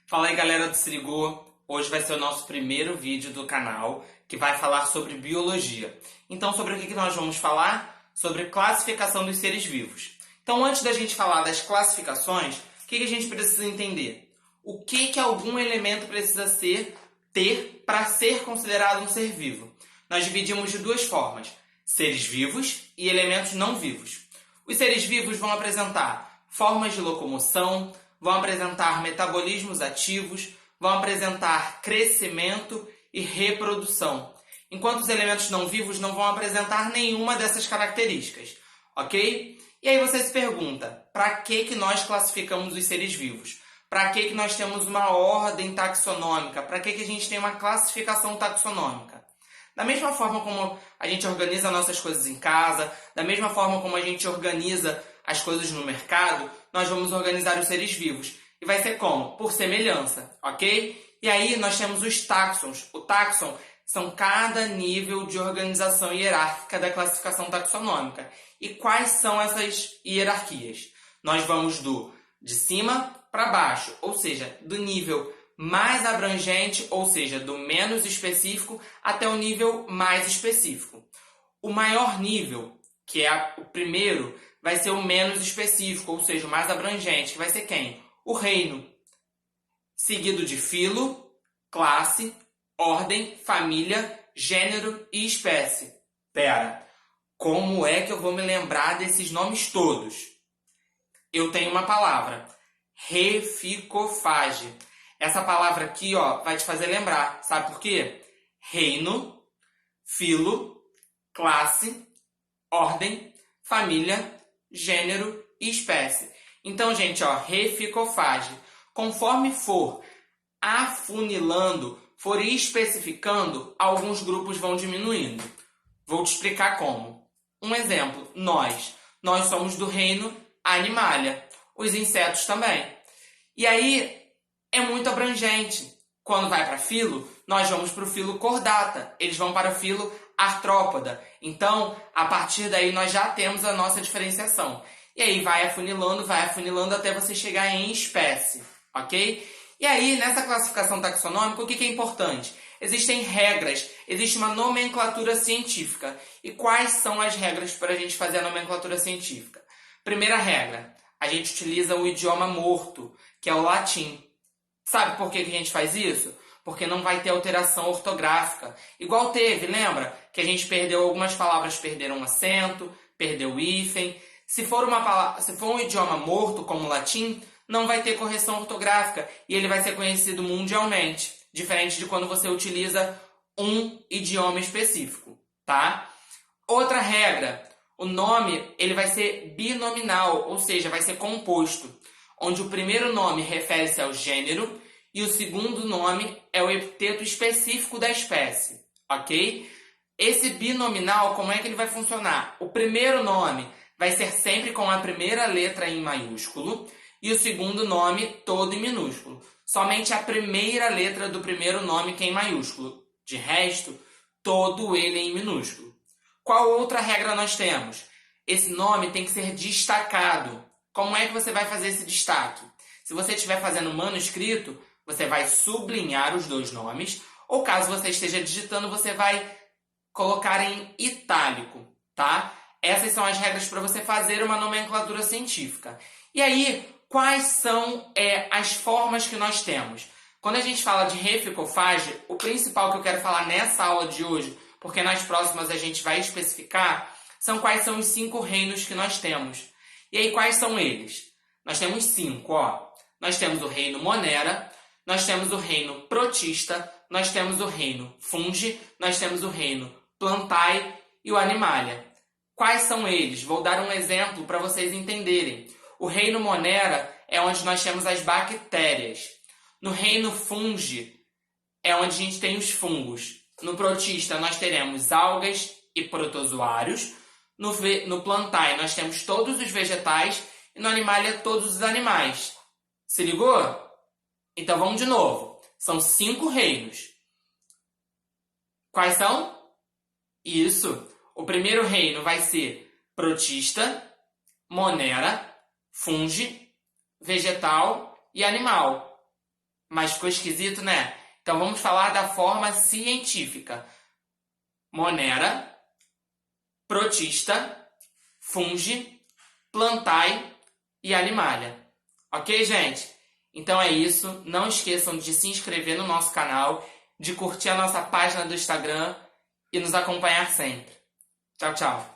Fala aí, galera do Se Ligou. Hoje vai ser o nosso primeiro vídeo do canal que vai falar sobre biologia. Então, sobre o que nós vamos falar? Sobre classificação dos seres vivos. Então, antes da gente falar das classificações, o que a gente precisa entender? O que algum elemento precisa ter para ser considerado um ser vivo? Nós dividimos de duas formas: seres vivos e elementos não vivos. Os seres vivos vão apresentar formas de locomoção, vão apresentar metabolismos ativos, vão apresentar crescimento e reprodução, enquanto os elementos não vivos não vão apresentar nenhuma dessas características, ok? E aí você se pergunta, para que nós classificamos os seres vivos? Para que nós temos uma ordem taxonômica? Para que a gente tem uma classificação taxonômica? Da mesma forma como a gente organiza nossas coisas em casa, da mesma forma como a gente organiza as coisas no mercado, nós vamos organizar os seres vivos. E vai ser como? Por semelhança, ok? E aí nós temos os táxons. O táxon são cada nível de organização hierárquica da classificação taxonômica. E quais são essas hierarquias? Nós vamos de cima para baixo, ou seja, do nível mais abrangente, ou seja, do menos específico, até o nível mais específico. O maior nível, que é o primeiro, vai ser o menos específico, ou seja, o mais abrangente, que vai ser quem? O reino. Seguido de filo, classe, ordem, família, gênero e espécie. Pera, como é que eu vou me lembrar desses nomes todos? Eu tenho uma palavra: reficofage. Essa palavra aqui, vai te fazer lembrar. Sabe por quê? Reino, filo, classe, ordem, família, gênero e espécie. Então, gente, reficofage. Conforme for afunilando, for especificando, alguns grupos vão diminuindo. Vou te explicar como. Um exemplo, nós. Nós somos do reino Animalia. Os insetos também. E aí, é muito abrangente. Quando vai para filo, nós vamos para o filo Chordata. Eles vão para o filo Artrópoda. Então, a partir daí, nós já temos a nossa diferenciação. E aí, vai afunilando até você chegar em espécie. Ok? E aí, nessa classificação taxonômica, o que é importante? Existem regras, existe uma nomenclatura científica. E quais são as regras para a gente fazer a nomenclatura científica? Primeira regra, a gente utiliza o idioma morto, que é o latim. Sabe por que a gente faz isso? Porque não vai ter alteração ortográfica. Igual teve, lembra? Que a gente perdeu algumas palavras, perderam um acento, perdeu o hífen. Se for um idioma morto, como o latim, não vai ter correção ortográfica e ele vai ser conhecido mundialmente, diferente de quando você utiliza um idioma específico, tá? Outra regra, o nome ele vai ser binominal, ou seja, vai ser composto, onde o primeiro nome refere-se ao gênero e o segundo nome é o epiteto específico da espécie, ok? Esse binominal, como é que ele vai funcionar? O primeiro nome vai ser sempre com a primeira letra em maiúsculo e o segundo nome todo em minúsculo. Somente a primeira letra do primeiro nome que é em maiúsculo. De resto, todo ele em minúsculo. Qual outra regra nós temos? Esse nome tem que ser destacado. Como é que você vai fazer esse destaque? Se você estiver fazendo manuscrito, você vai sublinhar os dois nomes, ou caso você esteja digitando, você vai colocar em itálico, tá? Essas são as regras para você fazer uma nomenclatura científica. E aí, quais são as formas que nós temos? Quando a gente fala de reficofage, o principal que eu quero falar nessa aula de hoje, porque nas próximas a gente vai especificar, são quais são os 5 reinos que nós temos. E aí, quais são eles? Nós temos 5, Nós temos o reino Monera, nós temos o reino Protista, nós temos o reino Fungi, nós temos o reino Plantae e o Animalia. Quais são eles? Vou dar um exemplo para vocês entenderem. O reino Monera é onde nós temos as bactérias. No reino Fungi é onde a gente tem os fungos. No Protista nós teremos algas e protozoários. No Plantae nós temos todos os vegetais e no Animalia todos os animais. Se ligou? Então vamos de novo. São 5 reinos. Quais são? Isso. O primeiro reino vai ser Protista, Monera, Fungi, vegetal e animal. Mas ficou esquisito, né? Então vamos falar da forma científica. Monera, protista, fungi, plantae e animalia. Ok, gente? Então é isso. Não esqueçam de se inscrever no nosso canal, de curtir a nossa página do Instagram e nos acompanhar sempre. Tchau, tchau.